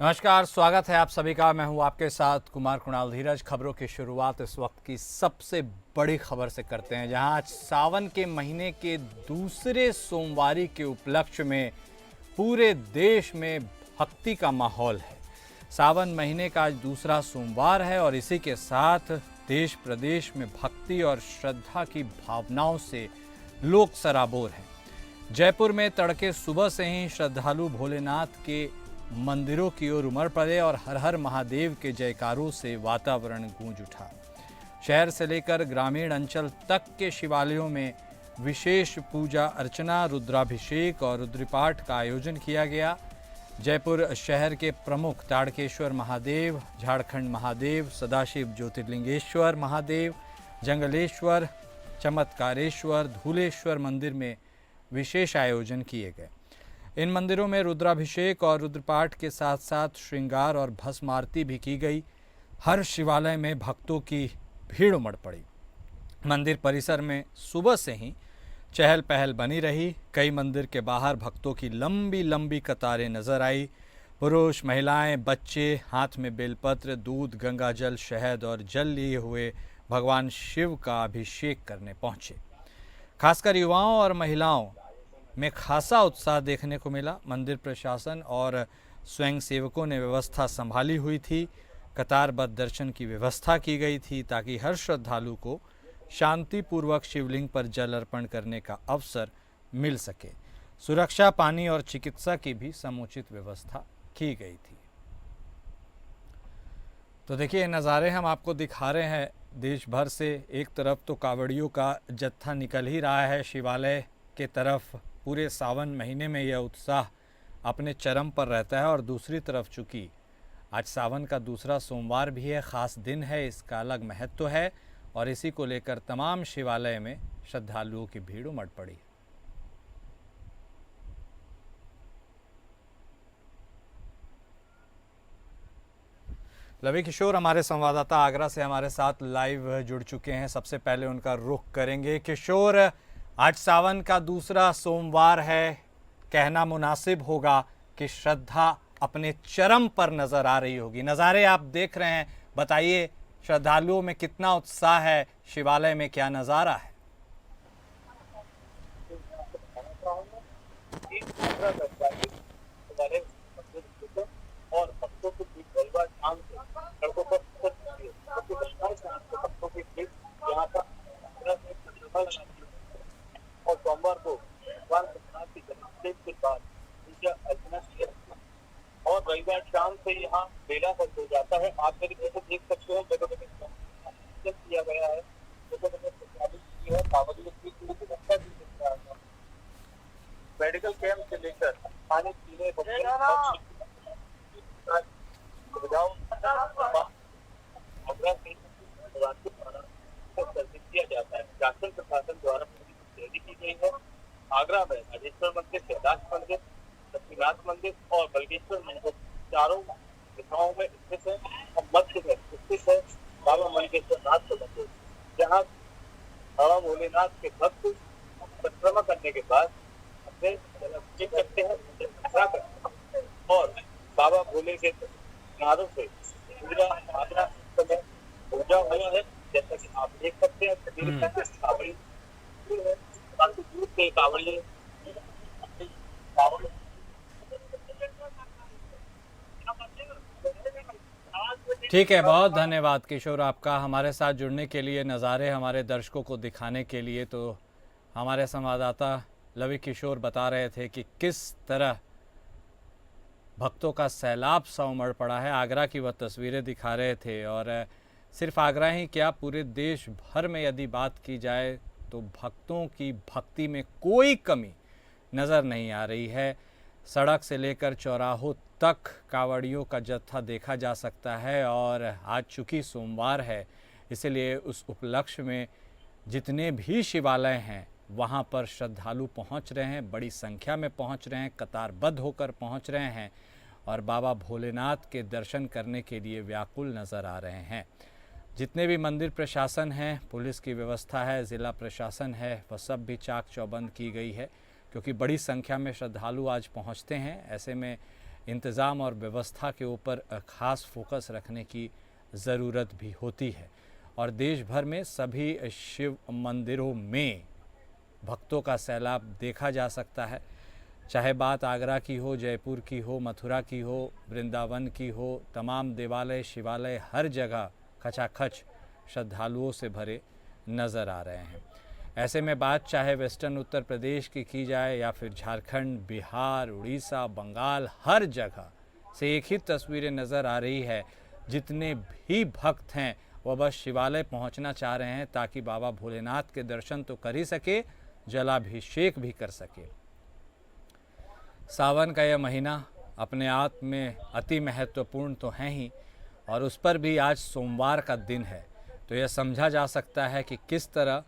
नमस्कार, स्वागत है आप सभी का। मैं हूं आपके साथ कुमार कुणाल धीरज। खबरों की शुरुआत इस वक्त की सबसे बड़ी खबर से करते हैं, जहां आज सावन के महीने के दूसरे सोमवारी के उपलक्ष्य में पूरे देश में भक्ति का माहौल है। सावन महीने का आज दूसरा सोमवार है और इसी के साथ देश प्रदेश में भक्ति और श्रद्धा की भावनाओं से लोग सराबोर हैं। जयपुर में तड़के सुबह से ही श्रद्धालु भोलेनाथ के मंदिरों की ओर उमड़ पड़े और हर हर महादेव के जयकारों से वातावरण गूंज उठा। शहर से लेकर ग्रामीण अंचल तक के शिवालयों में विशेष पूजा अर्चना, रुद्राभिषेक और रुद्रपाठ का आयोजन किया गया। जयपुर शहर के प्रमुख ताड़केश्वर महादेव, झारखंड महादेव, सदाशिव ज्योतिर्लिंगेश्वर महादेव, जंगलेश्वर, चमत्कारेश्वर, धूलेश्वर मंदिर में विशेष आयोजन किए गए। इन मंदिरों में रुद्राभिषेक और रुद्रपाठ के साथ साथ श्रृंगार और भस्म आरती भी की गई। हर शिवालय में भक्तों की भीड़ उमड़ पड़ी। मंदिर परिसर में सुबह से ही चहल पहल बनी रही। कई मंदिर के बाहर भक्तों की लंबी लंबी कतारें नजर आई। पुरुष, महिलाएं, बच्चे हाथ में बेलपत्र, दूध, गंगाजल, शहद और जल लिए हुए भगवान शिव का अभिषेक करने पहुंचे। खासकर युवाओं और महिलाओं में खासा उत्साह देखने को मिला। मंदिर प्रशासन और स्वयंसेवकों ने व्यवस्था संभाली हुई थी। कतारबद्ध दर्शन की व्यवस्था की गई थी ताकि हर श्रद्धालु को शांतिपूर्वक शिवलिंग पर जल अर्पण करने का अवसर मिल सके। सुरक्षा, पानी और चिकित्सा की भी समुचित व्यवस्था की गई थी। तो देखिए, ये नज़ारे हम आपको दिखा रहे हैं देश भर से। एक तरफ तो कांवड़ियों का जत्था निकल ही रहा है शिवालय के तरफ। पूरे सावन महीने में यह उत्साह अपने चरम पर रहता है और दूसरी तरफ चूँकि आज सावन का दूसरा सोमवार भी है, ख़ास दिन है, इसका अलग महत्व है और इसी को लेकर तमाम शिवालय में श्रद्धालुओं की भीड़ उमड़ पड़ी। लवी किशोर हमारे संवाददाता आगरा से हमारे साथ लाइव जुड़ चुके हैं। सबसे पहले उनका रुख करेंगे। किशोर, आज सावन का दूसरा सोमवार है, कहना मुनासिब होगा कि श्रद्धा अपने चरम पर नजर आ रही होगी। नज़ारे आप देख रहे हैं, बताइए श्रद्धालुओं में कितना उत्साह है, शिवालय में क्या नज़ारा है? और भक्तों की भीड़ भरवा शाम से सड़कों पर भक्तों की भीड़ यहाँ पर और सोमवार को भगवान भोलेनाथ की जन्मदिन के बाद पूजा अर्चना की जाती है और रविवार शाम से यहाँ मेला बंद हो जाता है। आप तरीके से देख सकते हैं, जगह जगह किया गया है, जगह जगह सजावट की है, कांवड़ियों की व्यवस्था भी दिख रहा है। मेडिकल कैंप से लेकर खाने पीने सुविधाओं किया जाता है। शासन प्रशासन द्वारा तैयारी की गई है। आगरा में राजेश्वर मंदिर, कैलाश मंदिर, बद्रीनाथ मंदिर और बल्गेश्वर मंदिर चारों दिशाओं में स्थित है और मध्य में स्थित है बाबा मंगेश्वर नाथ का मंदिर, जहाँ बाबा भोलेनाथ के भक्त परिक्रमा करने के बाद अपने जन्मदिन करते हैं, करते हैं और बाबा भोले के नारों से पूरा आगरा समय पूजा हुआ है। जैसा कि आप देख सकते हैं, काफी दूर से कांवड़िए ठीक है, बहुत धन्यवाद किशोर आपका हमारे साथ जुड़ने के लिए, नज़ारे हमारे दर्शकों को दिखाने के लिए। तो हमारे संवाददाता लवी किशोर बता रहे थे कि किस तरह भक्तों का सैलाब सा उमड़ पड़ा है। आगरा की वह तस्वीरें दिखा रहे थे और सिर्फ आगरा ही क्या, पूरे देश भर में यदि बात की जाए तो भक्तों की भक्ति में कोई कमी नज़र नहीं आ रही है। सड़क से लेकर चौराहों तक कांवड़ियों का जत्था देखा जा सकता है और आज चूँकि सोमवार है, इसलिए उस उपलक्ष्य में जितने भी शिवालय हैं वहाँ पर श्रद्धालु पहुँच रहे हैं, बड़ी संख्या में पहुँच रहे हैं, कतारबद्ध होकर पहुँच रहे हैं और बाबा भोलेनाथ के दर्शन करने के लिए व्याकुल नज़र आ रहे हैं। जितने भी मंदिर प्रशासन हैं, पुलिस की व्यवस्था है, ज़िला प्रशासन है, वह सब भी चाक चौबंद की गई है, क्योंकि बड़ी संख्या में श्रद्धालु आज पहुंचते हैं। ऐसे में इंतज़ाम और व्यवस्था के ऊपर ख़ास फोकस रखने की ज़रूरत भी होती है। और देश भर में सभी शिव मंदिरों में भक्तों का सैलाब देखा जा सकता है। चाहे बात आगरा की हो, जयपुर की हो, मथुरा की हो, वृंदावन की हो, तमाम देवालय शिवालय हर जगह खचाखच श्रद्धालुओं से भरे नज़र आ रहे हैं। ऐसे में बात चाहे वेस्टर्न उत्तर प्रदेश की जाए या फिर झारखंड, बिहार, उड़ीसा, बंगाल, हर जगह से एक ही तस्वीरें नज़र आ रही है। जितने भी भक्त हैं वह बस शिवालय पहुंचना चाह रहे हैं ताकि बाबा भोलेनाथ के दर्शन तो कर ही सके, जलाभिषेक भी कर सके। सावन का यह महीना अपने आप में अति महत्वपूर्ण तो है ही, और उस पर भी आज सोमवार का दिन है, तो यह समझा जा सकता है कि किस तरह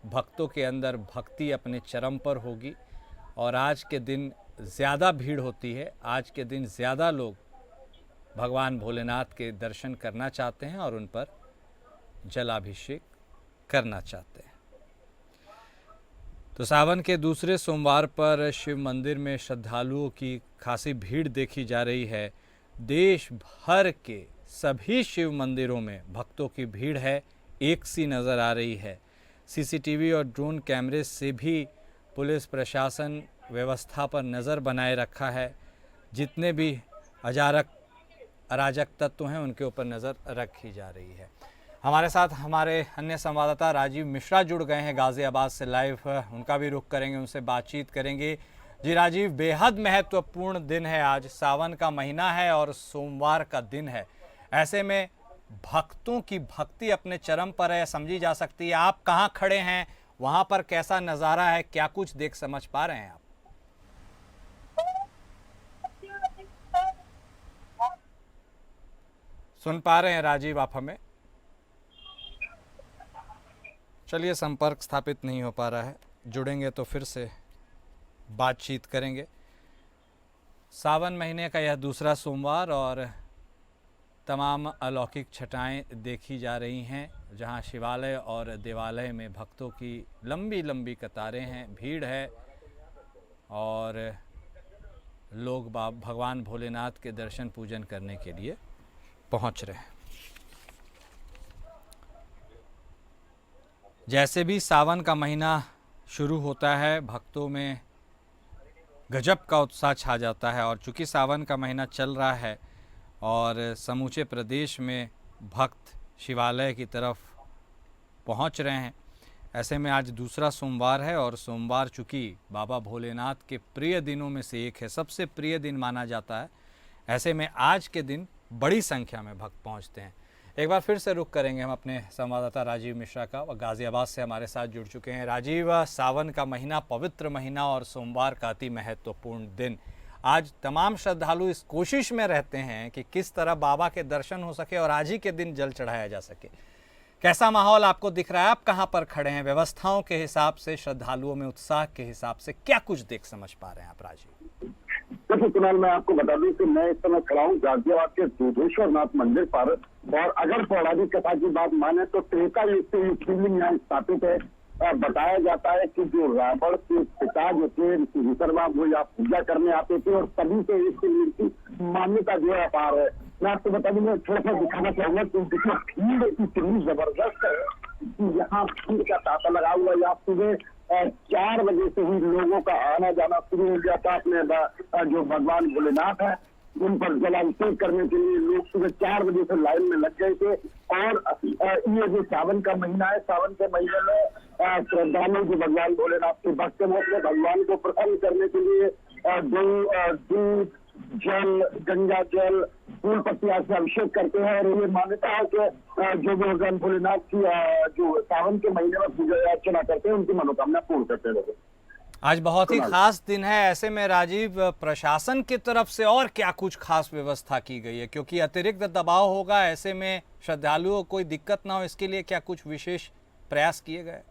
भक्तों के अंदर भक्ति अपने चरम पर होगी। और आज के दिन ज़्यादा भीड़ होती है, आज के दिन ज़्यादा लोग भगवान भोलेनाथ के दर्शन करना चाहते हैं और उन पर जलाभिषेक करना चाहते हैं। तो सावन के दूसरे सोमवार पर शिव मंदिर में श्रद्धालुओं की खासी भीड़ देखी जा रही है। देश भर के सभी शिव मंदिरों में भक्तों की भीड़ है, एक सी नज़र आ रही है। सीसीटीवी और ड्रोन कैमरे से भी पुलिस प्रशासन व्यवस्था पर नज़र बनाए रखा है। जितने भी अराजक तत्व हैं उनके ऊपर नज़र रखी जा रही है। हमारे साथ हमारे अन्य संवाददाता राजीव मिश्रा जुड़ गए हैं गाज़ियाबाद से लाइव, उनका भी रुख करेंगे, उनसे बातचीत करेंगे। जी राजीव, बेहद महत्वपूर्ण दिन है आज, सावन का महीना है और सोमवार का दिन है। ऐसे में भक्तों की भक्ति अपने चरम पर है, समझी जा सकती है। आप कहाँ खड़े हैं, वहाँ पर कैसा नज़ारा है, क्या कुछ देख समझ पा रहे हैं आप? सुन पा रहे हैं राजीव आप हमें? चलिए, संपर्क स्थापित नहीं हो पा रहा है, जुड़ेंगे तो फिर से बातचीत करेंगे। सावन महीने का यह दूसरा सोमवार और तमाम अलौकिक छटाएं देखी जा रही हैं, जहां शिवालय और देवालय में भक्तों की लंबी लंबी कतारें हैं, भीड़ है और लोग भगवान भोलेनाथ के दर्शन पूजन करने के लिए पहुंच रहे हैं। जैसे भी सावन का महीना शुरू होता है, भक्तों में गजब का उत्साह छा जाता है। और चूँकि सावन का महीना चल रहा है और समूचे प्रदेश में भक्त शिवालय की तरफ पहुंच रहे हैं, ऐसे में आज दूसरा सोमवार है और सोमवार चूँकि बाबा भोलेनाथ के प्रिय दिनों में से एक है, सबसे प्रिय दिन माना जाता है। ऐसे में आज के दिन बड़ी संख्या में भक्त पहुंचते हैं। एक बार फिर से रुख करेंगे हम अपने संवाददाता राजीव मिश्रा का, वह गाज़ियाबाद से हमारे साथ जुड़ चुके हैं। राजीव, सावन का महीना, पवित्र महीना और सोमवार का अति महत्वपूर्ण दिन, आज तमाम श्रद्धालु इस कोशिश में रहते हैं कि किस तरह बाबा के दर्शन हो सके और आज ही के दिन जल चढ़ाया जा सके। कैसा माहौल आपको दिख रहा है? आप कहाँ पर खड़े हैं? व्यवस्थाओं के हिसाब से, श्रद्धालुओं में उत्साह के हिसाब से क्या कुछ देख समझ पा रहे हैं आप राजीव? देखिए कुणाल, मैं आपको बता दूं कि मैं इस समय खड़ा हूँ गाजियाबाद के दुधेश्वर नाथ मंदिर पर, और अगर पौराणिक कथा की बात माने तो त्रेता युग से ये शिवलिंग यहाँ स्थापित है। बताया जाता है कि जो रावण के पिता जो थे विश्वकर्मा, वो यहाँ पूजा करने आते थे और तभी से इस शिवलिंग की मान्यता जो है अपार है। मैं आपको बता दूं, मैं थोड़ा सा दिखाना चाहूंगा कि देखिए भीड़ इतनी जबरदस्त है कि यहाँ भीड़ का तांता लगा हुआ है। यहाँ सुबह 4 बजे से ही लोगों का आना जाना शुरू हो गया था। अपने जो भगवान भोलेनाथ है उन पर जलाभिषेक करने के लिए लोग सुबह 4 बजे से लाइन में लग गए थे। और ये जो सावन का महीना है, सावन के महीने में श्रद्धालु जो भगवान भोलेनाथ के भक्त हैं, वो अपने भगवान को प्रसन्न करने के लिए दूध, जल, गंगा जल, फूल पत्तियां से अभिषेक करते हैं। और ये मान्यता है कि जो भगवान भोलेनाथ की जो सावन के महीने में पूजा अर्चना करते हैं, उनकी मनोकामना पूर्ण करते हैं। आज बहुत ही खास दिन है। ऐसे में राजीव, प्रशासन की तरफ से और क्या कुछ खास व्यवस्था की गई है? क्योंकि अतिरिक्त दबाव होगा, ऐसे में श्रद्धालुओं को कोई दिक्कत ना हो, इसके लिए क्या कुछ विशेष प्रयास किए गए?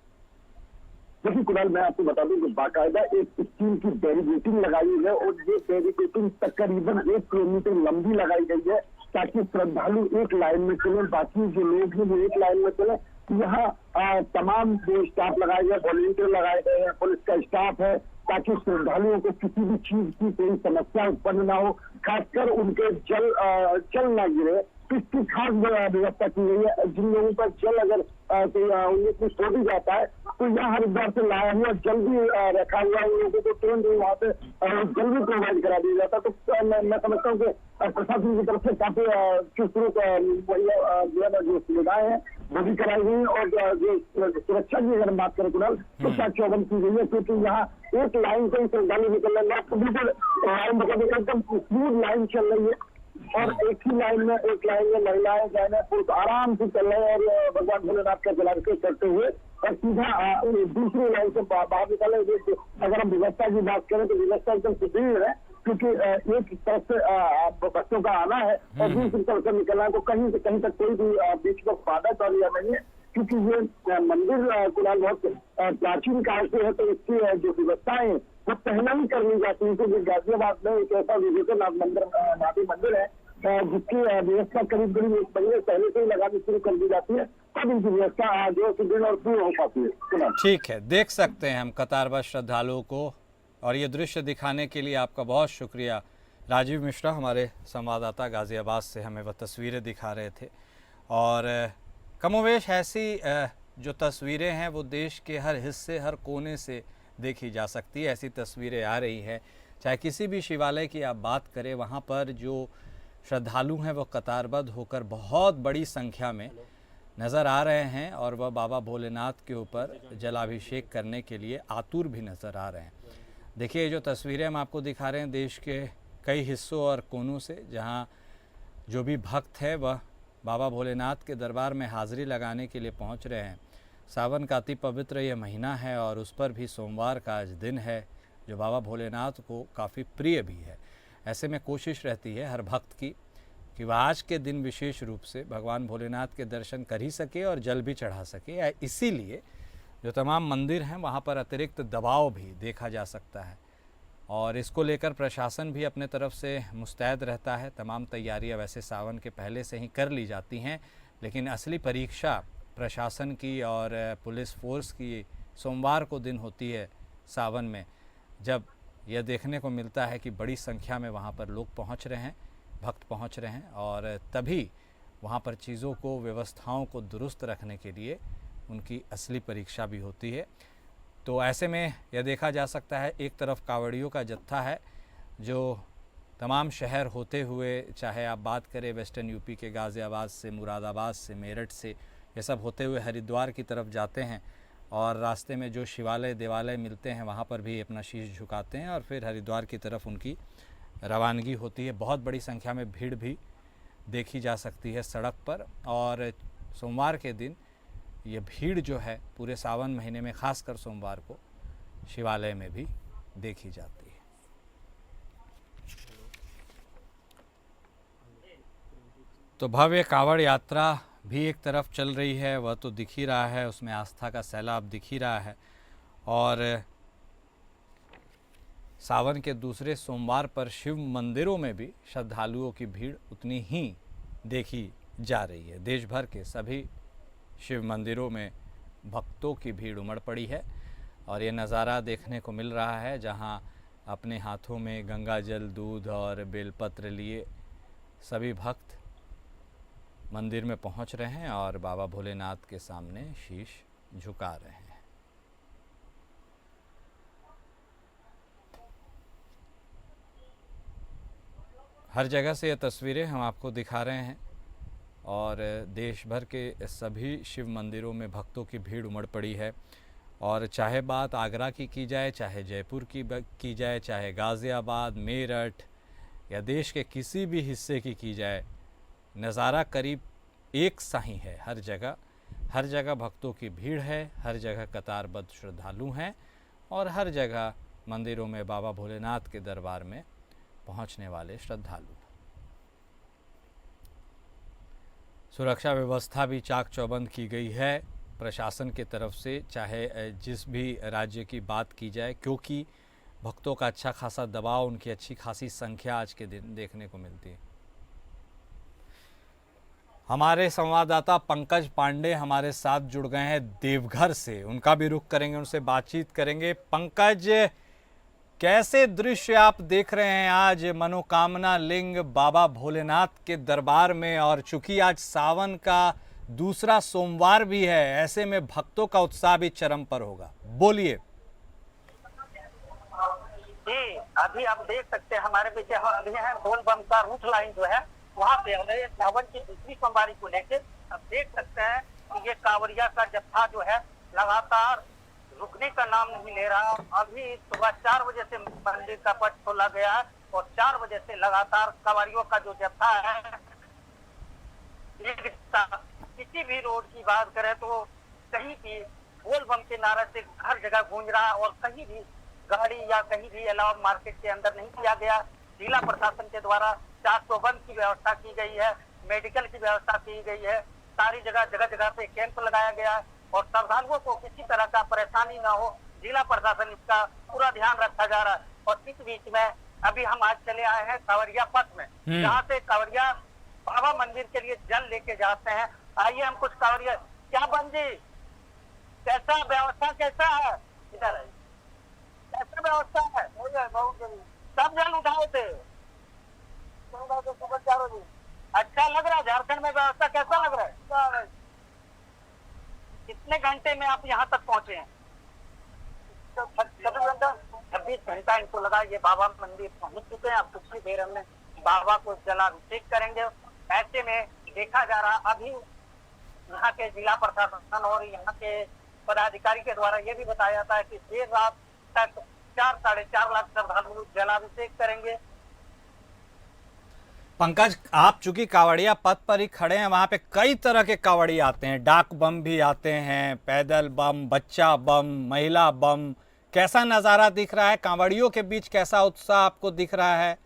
देखिए कुणाल, मैं आपको बता दूं कि बाकायदा एक स्टील की बैरिकेडिंग लगाई हुई है और ये बैरिकेडिंग तकरीबन 1 किलोमीटर लंबी लगाई गई है ताकि श्रद्धालु एक लाइन में चले, बाकी जो लोग हैं वो एक लाइन में चले। यहाँ तमाम जो स्टाफ लगाए गए, वॉलंटियर लगाए गए हैं, पुलिस का स्टाफ है, ताकि श्रद्धालुओं को किसी भी चीज की कोई समस्या उत्पन्न ना हो, खासकर उनके जल ना गिरे, इसकी खास व्यवस्था की गई है। जिन लोगों का जल अगर उन्हें कुछ हो भी जाता है तो यहाँ हरिद्वार से लाया हुआ जल भी रखा हुआ है, उन लोगों को तुरंत वहाँ पे जल भी प्रोवाइड करा दिया जाता है। तो मैं समझता हूँ कि प्रशासन की तरफ से काफी चुस्त जो सुविधाएं हैं वो भी कराई गई है, और जो सुरक्षा की अगर बात करें कुणाल तो चाक चौबंद की गई है, क्योंकि यहाँ एक लाइन से ही श्रद्धालु निकल रहे हैं, बिल्कुल एकदम स्मूथ लाइन चल रही है, और एक लाइन में महिलाएं जाने पुरुष आराम से चल रहे हैं और भगवान भोलेनाथ का जलाभिषेक करते हुए और सीधा दूसरी लाइन से बाहर निकल रहे। अगर हम व्यवस्था की बात करें तो व्यवस्था एकदम सुदृढ़ है, क्योंकि एक तरफ से बच्चों का आना है और दूसरी तरफ से निकलना है, तो कहीं से कहीं तक कोई भी बीच में बाधा कर लिया नहीं है, क्योंकि ये मंदिर कुणाल बहुत प्राचीन काल से है, तो इसकी जो व्यवस्थाएं वो पहले ही कर ली जाती है। क्योंकि गाजियाबाद में एक ऐसा विवेकानंद मंदिर है जिसकी व्यवस्था करीब एक महीने पहले से ही लगानी शुरू कर दी जाती है, तब इनकी व्यवस्था जो सुदृढ़ और पूर्ण हो पाती है। ठीक है, देख सकते हैं हम कतारबद्ध श्रद्धालुओं को, और ये दृश्य दिखाने के लिए आपका बहुत शुक्रिया। राजीव मिश्रा हमारे संवाददाता गाजियाबाद से हमें वह तस्वीरें दिखा रहे थे, और कमोवेश ऐसी जो तस्वीरें हैं वो देश के हर हिस्से हर कोने से देखी जा सकती है। ऐसी तस्वीरें आ रही हैं, चाहे किसी भी शिवालय की आप बात करें, वहाँ पर जो श्रद्धालु हैं वो कतारबद्ध होकर बहुत बड़ी संख्या में नज़र आ रहे हैं, और वह बाबा भोलेनाथ के ऊपर जलाभिषेक करने के लिए आतुर भी नज़र आ रहे हैं। देखिए, जो तस्वीरें हम आपको दिखा रहे हैं देश के कई हिस्सों और कोनों से, जहाँ जो भी भक्त है वह बाबा भोलेनाथ के दरबार में हाज़िरी लगाने के लिए पहुँच रहे हैं। सावन का अति पवित्र ये महीना है, और उस पर भी सोमवार का आज दिन है जो बाबा भोलेनाथ को काफ़ी प्रिय भी है। ऐसे में कोशिश रहती है हर भक्त की कि वह आज के दिन विशेष रूप से भगवान भोलेनाथ के दर्शन कर ही सके और जल भी चढ़ा सके। इसीलिए जो तमाम मंदिर हैं वहाँ पर अतिरिक्त दबाव भी देखा जा सकता है, और इसको लेकर प्रशासन भी अपने तरफ से मुस्तैद रहता है। तमाम तैयारियां वैसे सावन के पहले से ही कर ली जाती हैं, लेकिन असली परीक्षा प्रशासन की और पुलिस फोर्स की सोमवार को दिन होती है सावन में, जब यह देखने को मिलता है कि बड़ी संख्या में वहाँ पर लोग पहुँच रहे हैं, भक्त पहुँच रहे हैं, और तभी वहाँ पर चीज़ों को, व्यवस्थाओं को दुरुस्त रखने के लिए उनकी असली परीक्षा भी होती है। तो ऐसे में यह देखा जा सकता है, एक तरफ कांवड़ियों का जत्था है जो तमाम शहर होते हुए, चाहे आप बात करें वेस्टर्न यूपी के गाज़ियाबाद से, मुरादाबाद से, मेरठ से, ये सब होते हुए हरिद्वार की तरफ जाते हैं, और रास्ते में जो शिवालय देवालय मिलते हैं वहाँ पर भी अपना शीश झुकाते हैं, और फिर हरिद्वार की तरफ उनकी रवानगी होती है। बहुत बड़ी संख्या में भीड़ भी देखी जा सकती है सड़क पर, और सोमवार के दिन ये भीड़ जो है पूरे सावन महीने में, खासकर सोमवार को शिवालय में भी देखी जाती है। तो भव्य कांवड़ यात्रा भी एक तरफ चल रही है, वह तो दिख ही रहा है, उसमें आस्था का सैलाब दिख ही रहा है, और सावन के दूसरे सोमवार पर शिव मंदिरों में भी श्रद्धालुओं की भीड़ उतनी ही देखी जा रही है। देश भर के सभी शिव मंदिरों में भक्तों की भीड़ उमड़ पड़ी है, और ये नज़ारा देखने को मिल रहा है जहां अपने हाथों में गंगा जल, दूध और बेलपत्र लिए सभी भक्त मंदिर में पहुंच रहे हैं और बाबा भोलेनाथ के सामने शीश झुका रहे हैं। हर जगह से ये तस्वीरें हम आपको दिखा रहे हैं, और देश भर के सभी शिव मंदिरों में भक्तों की भीड़ उमड़ पड़ी है। और चाहे बात आगरा की जाए, चाहे जयपुर की जाए, चाहे गाज़ियाबाद, मेरठ या देश के किसी भी हिस्से की जाए, नज़ारा करीब एक सा ही है। हर जगह भक्तों की भीड़ है, हर जगह कतारबद्ध श्रद्धालु हैं, और हर जगह मंदिरों में बाबा भोलेनाथ के दरबार में पहुंचने वाले श्रद्धालु। सुरक्षा व्यवस्था भी चाक चौबंद की गई है प्रशासन की तरफ से, चाहे जिस भी राज्य की बात की जाए, क्योंकि भक्तों का अच्छा खासा दबाव, उनकी अच्छी खासी संख्या आज के दिन देखने को मिलती है। हमारे संवाददाता पंकज पांडे हमारे साथ जुड़ गए हैं देवघर से, उनका भी रुख करेंगे, उनसे बातचीत करेंगे। पंकज, कैसे दृश्य आप देख रहे हैं आज मनोकामना लिंग बाबा भोलेनाथ के दरबार में। और चूंकि आज सावन का दूसरा सोमवार भी है, ऐसे में भक्तों का उत्साह भी चरम पर होगा। बोलिए। जी, अभी आप देख सकते हैं हमारे पीछे हम अभी हैं बोल बम का रूट लाइन जो है वहाँ पे हमें सावन की दूसरी सोमवारी को लेकर आप देख सकते हैं कि ये कांवरिया का जत्था जो है लगातार रुकने का नाम नहीं ले रहा। अभी सुबह 4 बजे से मंदिर का पट खोला गया है और 4 बजे से लगातार कांवरियों का जो जत्था है, किसी भी रोड की बात करें तो कहीं भी बोल बम के नारे से हर जगह गूंज रहा और कहीं भी गाड़ी या कहीं भी अलाव मार्केट के अंदर नहीं किया गया। जिला प्रशासन के द्वारा 400 बंद की व्यवस्था की गई है, मेडिकल की व्यवस्था की गई है, सारी जगह जगह से कैंप लगाया गया और श्रद्धालुओं को किसी तरह का परेशानी ना हो, जिला प्रशासन इसका पूरा ध्यान रखा जा रहा है। और इस बीच में अभी हम आज चले आए हैं कांवरिया पथ में, जहाँ से कांवरिया बाबा मंदिर के लिए जल लेके जाते हैं। आइए हम कुछ कांवरिया, क्या बंदी, कैसा व्यवस्था कैसा है, इधर है, कैसा व्यवस्था है? सब जल उठाए थे सुबह 4 बजे। अच्छा लग रहा है? झारखंड में व्यवस्था कैसा लग रहा है? कितने घंटे में आप यहाँ तक पहुँचे हैं? 26 घंटा इनको लगा। ये बाबा मंदिर पहुँच चुके हैं। अब कुछ ही देर हमने बाबा को जलाभिषेक करेंगे। ऐसे में देखा जा रहा अभी यहाँ के जिला प्रशासन और यहाँ के पदाधिकारी के द्वारा ये भी बताया जाता है कि देर रात तक 4-4.5 लाख श्रद्धालु जलाभिषेक करेंगे। पंकज, आप चूंकि कावड़िया पथ पर ही खड़े हैं, वहां पे कई तरह के कावड़ी आते हैं, डाक बम भी आते हैं, पैदल बम, बच्चा बम, महिला बम। कैसा नजारा दिख रहा है? कांवड़ियों के बीच कैसा उत्साह आपको दिख रहा है?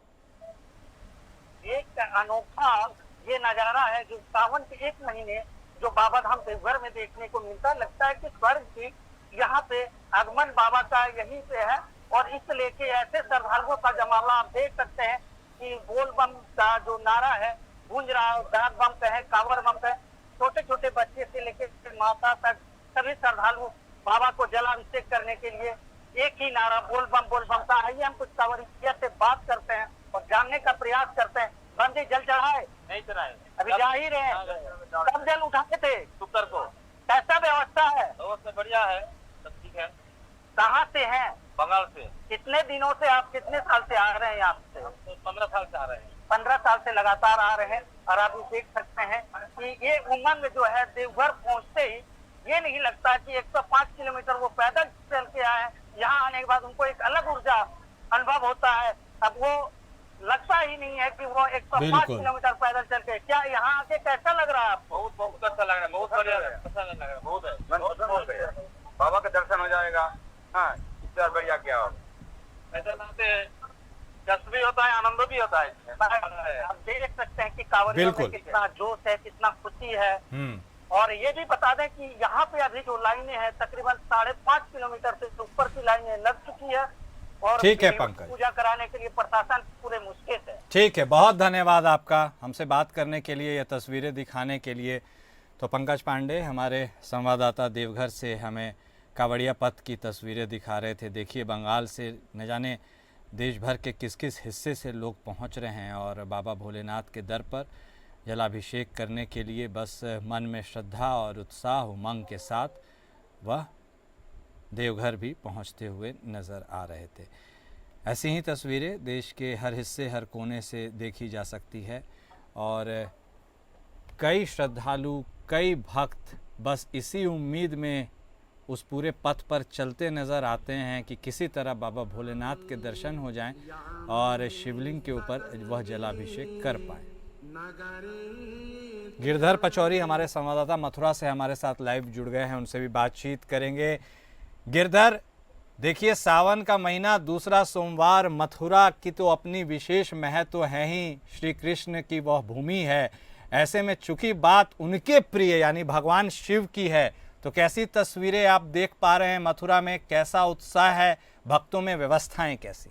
एक अनोखा ये नजारा है जो सावन के एक महीने जो बाबा धाम देवघर में देखने को मिलता है। लगता है कि स्वर्ग की यहाँ पे आगमन बाबा का यहीं पे है और इस लेके ऐसे श्रद्धालुओं का जमावड़ा आप देख सकते हैं कि बोल बम का जो नारा है गूंज रहा है। डाक बम का है, कांवर बम का है, छोटे छोटे बच्चे से लेकर माता तक सभी श्रद्धालु बाबा को जलाभिषेक करने के लिए एक ही नारा बोल बम का। आइए हम कुछ कांवरिया से बात करते हैं और जानने का प्रयास करते हैं। बंदी जल चढ़ाए? नहीं चढ़ाए, अभी जा ही रहे हैं। कब जल उठाए थे? शुक्र को। कैसा व्यवस्था है? व्यवस्था बढ़िया है, सब ठीक है। कहाँ से हैं? बंगाल से। कितने दिनों से, आप कितने साल से आ रहे हैं यहाँ से? 15 साल से आ रहे हैं। 15 साल से लगातार आ रहे हैं और आप देख सकते हैं कि ये उमंग जो है देवघर पहुँचते ही ये नहीं लगता कि 105 किलोमीटर वो पैदल चल के आए हैं। यहाँ आने के बाद उनको एक अलग ऊर्जा अनुभव होता है। अब वो लगता ही नहीं है कि वो 105 किलोमीटर पैदल चल के। क्या यहाँ आके कैसा लग रहा है आपको? बहुत अच्छा लग रहा है, बहुत बढ़िया अच्छा लग रहा है, बहुत है। बाबा का दर्शन हो जाएगा। हाँ, इससे बढ़िया क्या हो? ऐसा लगते हैं, कष्ट भी होता है, आनंद भी होता है। आप देख सकते हैं कि कांवरियों में कितना जोश है, कितना खुशी है। और ये भी बता दें कि यहाँ पे अभी जो लाइनें हैं तकरीबन 5.5 किलोमीटर से ऊपर की लाइनें लग चुकी है और ठीक है पंकज, पूजा कराने के लिए प्रशासन पूरे मुश्किल है। ठीक है, बहुत धन्यवाद आपका हमसे बात करने के लिए, ये तस्वीरें दिखाने के लिए। तो पंकज पांडे हमारे संवाददाता देवघर से हमें कावड़िया पथ की तस्वीरें दिखा रहे थे। देखिए, बंगाल से न जाने देश भर के किस किस हिस्से से लोग पहुंच रहे हैं और बाबा भोलेनाथ के दर पर जलाभिषेक करने के लिए बस मन में श्रद्धा और उत्साह उमंग के साथ वह देवघर भी पहुंचते हुए नज़र आ रहे थे। ऐसी ही तस्वीरें देश के हर हिस्से हर कोने से देखी जा सकती है और कई श्रद्धालु, कई भक्त बस इसी उम्मीद में उस पूरे पथ पर चलते नज़र आते हैं कि किसी तरह बाबा भोलेनाथ के दर्शन हो जाएं और शिवलिंग के ऊपर वह जलाभिषेक कर पाए। गिरधर पचौरी हमारे संवाददाता मथुरा से हमारे साथ लाइव जुड़ गए हैं, उनसे भी बातचीत करेंगे। गिरधर, देखिए, सावन का महीना, दूसरा सोमवार, मथुरा की तो अपनी विशेष महत्व है ही, श्री कृष्ण की वह भूमि है। ऐसे में चूंकि बात उनके प्रिय यानी भगवान शिव की है, तो कैसी तस्वीरें आप देख पा रहे हैं मथुरा में? कैसा उत्साह है भक्तों में, व्यवस्थाएं कैसी?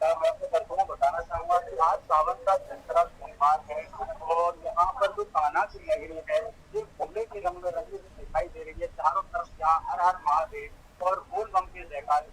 मैं आपको बताना चाहूंगा कि आज सावन का दूसरा सोमवार है और यहाँ पर जो कान्हा की नगरी है ये भोले के रंग में रंगी दिखाई दे रही है। चारों तरफ यहाँ हर हर महादेव और बोल बम के जयकारे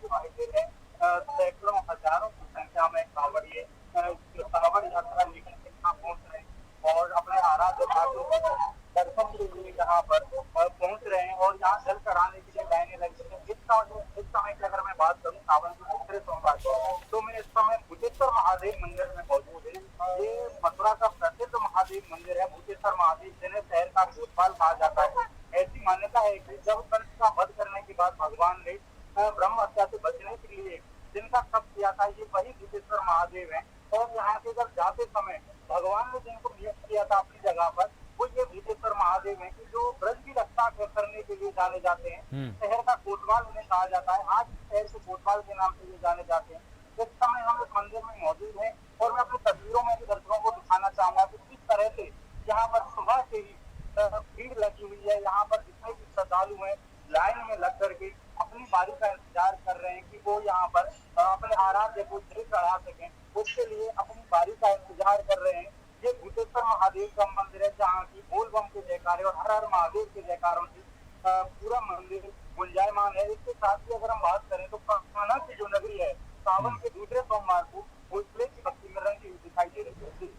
एक मंदिर है भूतेश्वर महादेव, जिन्हें शहर का कोतवाल कहा जाता है। ऐसी मान्यता है कि जब कंस का वध करने के बाद भगवान ने ब्रह्म हत्या से बचने के लिए जिनका तप किया था, ये वही भूतेश्वर महादेव है। और यहाँ से जब जाते समय भगवान ने जिनको नियुक्त किया था अपनी जगह पर, वो ये भूतेश्वर महादेव है कि जो ब्रज की रक्षा करने के लिए जाने जाते हैं। शहर का कोतवाल उन्हें कहा जाता है। आज शहर के कोतवाल के नाम से ये जाने जाते हैं। इस समय हम इस मंदिर में मौजूद हैं और मैं अपनी तस्वीरों में भी दर्शकों को दिखाना चाहूंगा कि किस तरह से यहाँ पर सुबह से ही भीड़ लगी हुई है। यहाँ पर जितने भी श्रद्धालु हैं लाइन में लग करके अपनी बारी का इंतजार कर रहे हैं कि वो यहाँ पर अपने आराध्य को जल चढ़ा सकें। उसके लिए अपनी बारी का इंतजार कर रहे हैं। ये भूतेश्वर महादेव का मंदिर है, जहाँ की बोल बम के जयकारे और हर हर महादेव के जयकारों से पूरा मंदिर गुंजायमान है। इसके साथ ही अगर हम बात करें तो कान्हा की जो नगरी है, सावन के दूसरे सोमवार को उजले की भक्ति में रंगी हुई दिखाई दे रही है।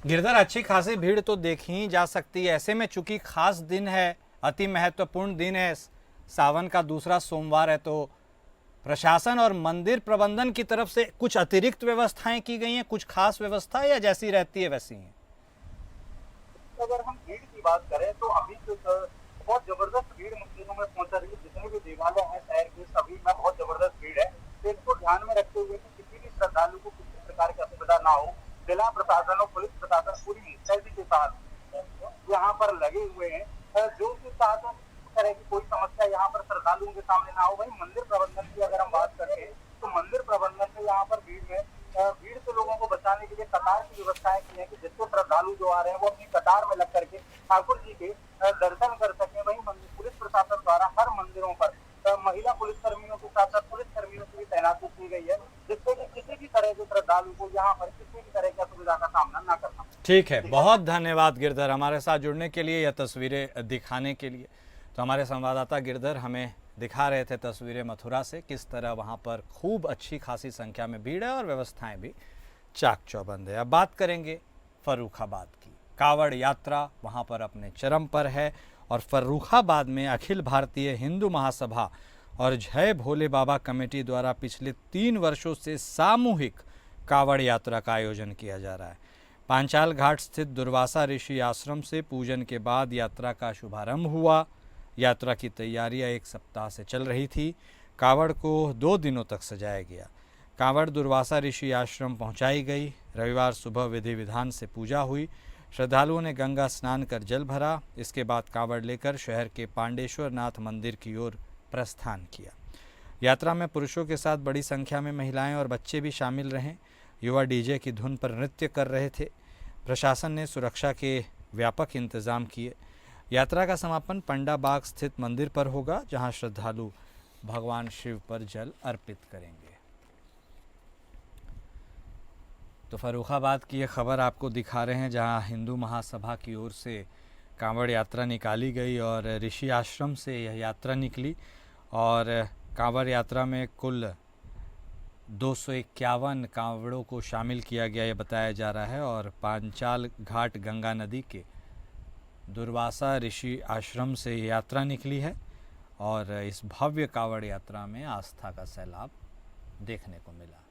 गिरधर, अच्छी खासी भीड़ तो देखी ही जा सकती है। ऐसे में चूंकि खास दिन है, अति महत्वपूर्ण दिन है, सावन का दूसरा सोमवार है, तो प्रशासन और मंदिर प्रबंधन की तरफ से कुछ अतिरिक्त व्यवस्थाएं की गई हैं, कुछ खास व्यवस्था या जैसी रहती है वैसी है? अगर हम भीड़ की बात करें तो अभी तो बहुत जबरदस्त भीड़ मंदिरों में पहुंच रही है। जितने भी देवालय हैं शहर के, सभी में बहुत जबरदस्त भीड़ है। तो इसको ध्यान में रखते हुए कि किसी भी श्रद्धालु को किसी प्रकार की असुविधा ना हो, जिला प्रशासन और पुलिस प्रशासन पूरी मुस्तैदी के साथ यहाँ पर लगे हुए हैं। जो कि साथ तरह की कोई समस्या यहाँ पर श्रद्धालुओं के सामने ना हो। वही मंदिर प्रबंधन की अगर हम बात करें तो मंदिर प्रबंधन ने यहाँ पर भीड़ से लोगों को बचाने के लिए कतार की व्यवस्थाएं की है कि जिससे श्रद्धालु जो आ रहे हैं वो अपनी कतार में लग करके ठाकुर जी के दर्शन कर सकें। वही पुलिस प्रशासन द्वारा हर मंदिरों पर महिला पुलिस कर्मियों के साथ साथ पुलिस कर्मियों की भी तैनाती की गई है, जिससे कि किसी भी तरह के श्रद्धालु को यहाँ पर किसी भी तरह की असुविधा का सामना न करना। ठीक है, बहुत धन्यवाद गिरधर हमारे साथ जुड़ने के लिए, यह तस्वीरें दिखाने के लिए। तो हमारे संवाददाता गिरधर हमें दिखा रहे थे तस्वीरें मथुरा से, किस तरह वहाँ पर खूब अच्छी खासी संख्या में भीड़ है और व्यवस्थाएं भी चाक चौबंद है। अब बात करेंगे फर्रुखाबाद की। कावड़ यात्रा वहाँ पर अपने चरम पर है और फर्रुखाबाद में अखिल भारतीय हिंदू महासभा और जय भोले बाबा कमेटी द्वारा पिछले 3 वर्षों से सामूहिक कावड़ यात्रा का आयोजन किया जा रहा है। पांचाल घाट स्थित दुर्वासा ऋषि आश्रम से पूजन के बाद यात्रा का शुभारंभ हुआ। यात्रा की तैयारियां 1 सप्ताह से चल रही थी। कावड़ को 2 दिनों तक सजाया गया। कावड़ दुर्वासा ऋषि आश्रम पहुंचाई गई। रविवार सुबह विधि विधान से पूजा हुई। श्रद्धालुओं ने गंगा स्नान कर जल भरा। इसके बाद कावड़ लेकर शहर के पांडेश्वर नाथ मंदिर की ओर प्रस्थान किया। यात्रा में पुरुषों के साथ बड़ी संख्या में महिलाएं और बच्चे भी शामिल रहे। युवा डीजे की धुन पर नृत्य कर रहे थे। प्रशासन ने सुरक्षा के व्यापक इंतजाम किए। यात्रा का समापन पंडा बाग स्थित मंदिर पर होगा, जहां श्रद्धालु भगवान शिव पर जल अर्पित करेंगे। तो फर्रुखाबाद की ये खबर आपको दिखा रहे हैं, जहां हिंदू महासभा की ओर से कांवड़ यात्रा निकाली गई और ऋषि आश्रम से यह यात्रा निकली और कांवड़ यात्रा में कुल 251 कांवड़ों को शामिल किया गया, ये बताया जा रहा है। और पांचाल घाट गंगा नदी के दुर्वासा ऋषि आश्रम से यात्रा निकली है और इस भव्य कावड़ यात्रा में आस्था का सैलाब देखने को मिला।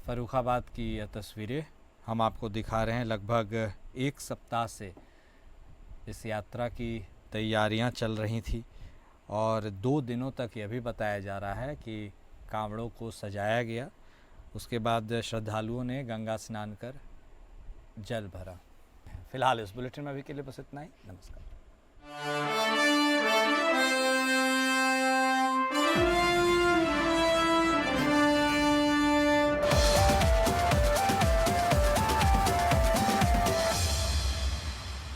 फर्रुखाबाद की यह तस्वीरें हम आपको दिखा रहे हैं। लगभग 1 सप्ताह से इस यात्रा की तैयारियां चल रही थी और 2 दिनों तक यह भी बताया जा रहा है कि कांवड़ों को सजाया गया। उसके बाद श्रद्धालुओं ने गंगा स्नान कर जल भरा। फिलहाल इस बुलेटिन में अभी के लिए बस इतना ही। नमस्कार।